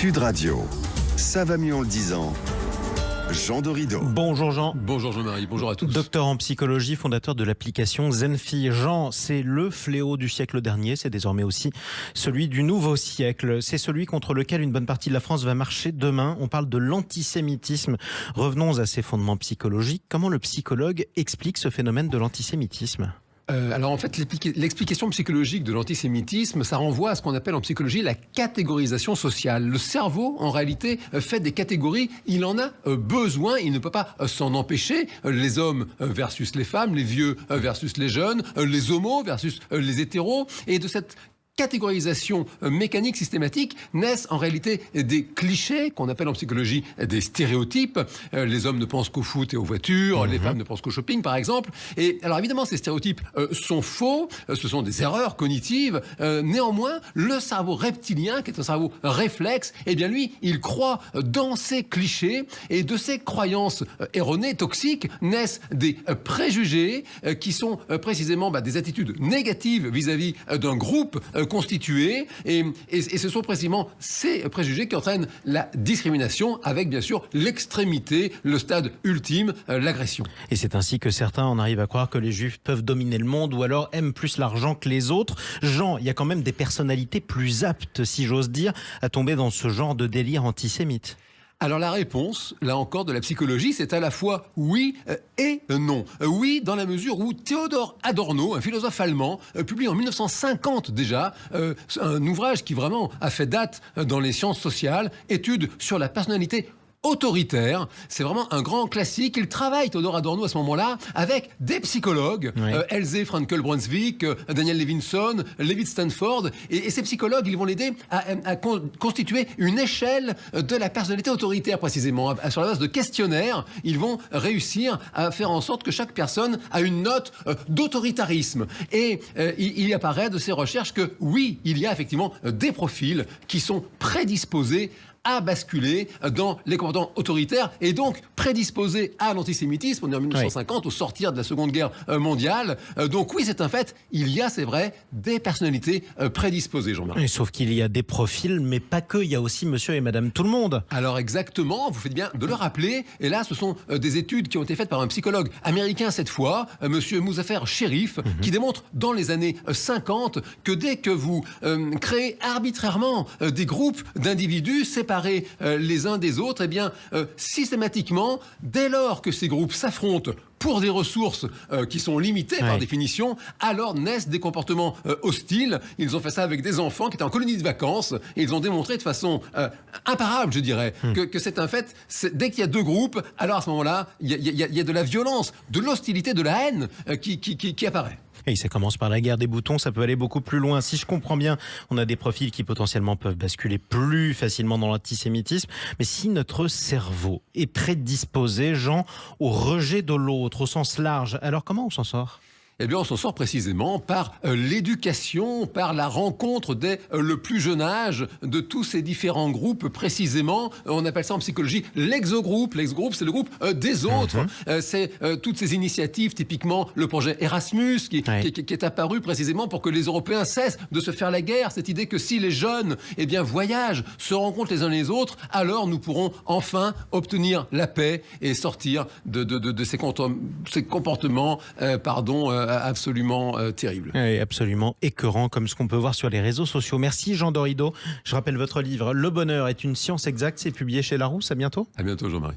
Sud Radio, ça va mieux en le disant. Jean Dorido. Bonjour Jean. Bonjour Jean-Marie, bonjour à tous. Docteur en psychologie, fondateur de l'application Zenfi. Jean, c'est le fléau du siècle dernier, c'est désormais aussi celui du nouveau siècle. C'est celui contre lequel une bonne partie de la France va marcher demain. On parle de l'antisémitisme. Revenons à ses fondements psychologiques. Comment le psychologue explique ce phénomène de l'antisémitisme ? Alors en fait, l'explication psychologique de l'antisémitisme, ça renvoie à ce qu'on appelle en psychologie la catégorisation sociale. Le cerveau, en réalité, fait des catégories, il en a besoin, il ne peut pas s'en empêcher. Les hommes versus les femmes, les vieux versus les jeunes, les homos versus les hétéros. Et de cette catégorisation mécanique systématique naissent en réalité des clichés qu'on appelle en psychologie des stéréotypes. Les hommes ne pensent qu'au foot et aux voitures, les femmes ne pensent qu'au shopping par exemple. Et alors évidemment ces stéréotypes sont faux, ce sont des erreurs cognitives. Néanmoins, le cerveau reptilien, qui est un cerveau réflexe, eh bien lui, il croit dans ces clichés et de ces croyances erronées, toxiques, naissent des préjugés qui sont précisément des attitudes négatives vis-à-vis d'un groupe constitués et ce sont précisément ces préjugés qui entraînent la discrimination avec bien sûr l'extrémité, le stade ultime, l'agression. Et c'est ainsi que certains en arrivent à croire que les juifs peuvent dominer le monde ou alors aiment plus l'argent que les autres. Jean, il y a quand même des personnalités plus aptes, si j'ose dire, à tomber dans ce genre de délire antisémite. Alors la réponse, là encore, de la psychologie, c'est à la fois oui et non. Oui, dans la mesure où Théodore Adorno, un philosophe allemand, publie en 1950 déjà un ouvrage qui vraiment a fait date dans les sciences sociales, Études sur la personnalité autoritaire. C'est vraiment un grand classique. Il travaille, Théodore Adorno, à ce moment-là, avec des psychologues, oui. Elzé Frankel-Brunswick, Daniel Levinson, Levi Stanford, et ces psychologues, ils vont l'aider à constituer une échelle de la personnalité autoritaire, précisément. Sur la base de questionnaires, ils vont réussir à faire en sorte que chaque personne a une note d'autoritarisme. Et il apparaît de ces recherches que, oui, il y a effectivement des profils qui sont prédisposés à basculer dans les comportements autoritaires et donc prédisposés à l'antisémitisme. On est en 1950, au sortir de la Seconde Guerre mondiale. Donc oui, c'est un fait, il y a, c'est vrai, des personnalités prédisposées, Jean-Marie. Sauf qu'il y a des profils, mais pas que, il y a aussi monsieur et madame tout le monde. Alors exactement, vous faites bien de le rappeler. Et là, ce sont des études qui ont été faites par un psychologue américain cette fois, monsieur Muzaffer Sherif, qui démontre dans les années 50 que dès que vous créez arbitrairement des groupes d'individus séparés les uns des autres, eh bien, systématiquement, dès lors que ces groupes s'affrontent pour des ressources qui sont limitées par définition, alors naissent des comportements hostiles. Ils ont fait ça avec des enfants qui étaient en colonie de vacances et ils ont démontré de façon imparable, je dirais, que c'est un fait. Dès qu'il y a deux groupes, alors à ce moment-là, il y a de la violence, de l'hostilité, de la haine qui apparaît. Et ça commence par la guerre des boutons, ça peut aller beaucoup plus loin. Si je comprends bien, on a des profils qui potentiellement peuvent basculer plus facilement dans l'antisémitisme. Mais si notre cerveau est prédisposé, Jean, au rejet de l'autre, au sens large, alors comment on s'en sort ? Eh bien, on s'en sort précisément par l'éducation, par la rencontre dès le plus jeune âge de tous ces différents groupes. Précisément, on appelle ça en psychologie l'exogroupe. L'exogroupe, c'est le groupe des autres. C'est toutes ces initiatives, typiquement le projet Erasmus, qui est apparu précisément pour que les Européens cessent de se faire la guerre. Cette idée que si les jeunes voyagent, se rencontrent les uns les autres, alors nous pourrons enfin obtenir la paix et sortir de ces comportements absolument terrible. Et absolument écœurant, comme ce qu'on peut voir sur les réseaux sociaux. Merci Jean Dorido. Je rappelle votre livre « Le bonheur est une science exacte », c'est publié chez Larousse. À bientôt. À bientôt Jean-Marie.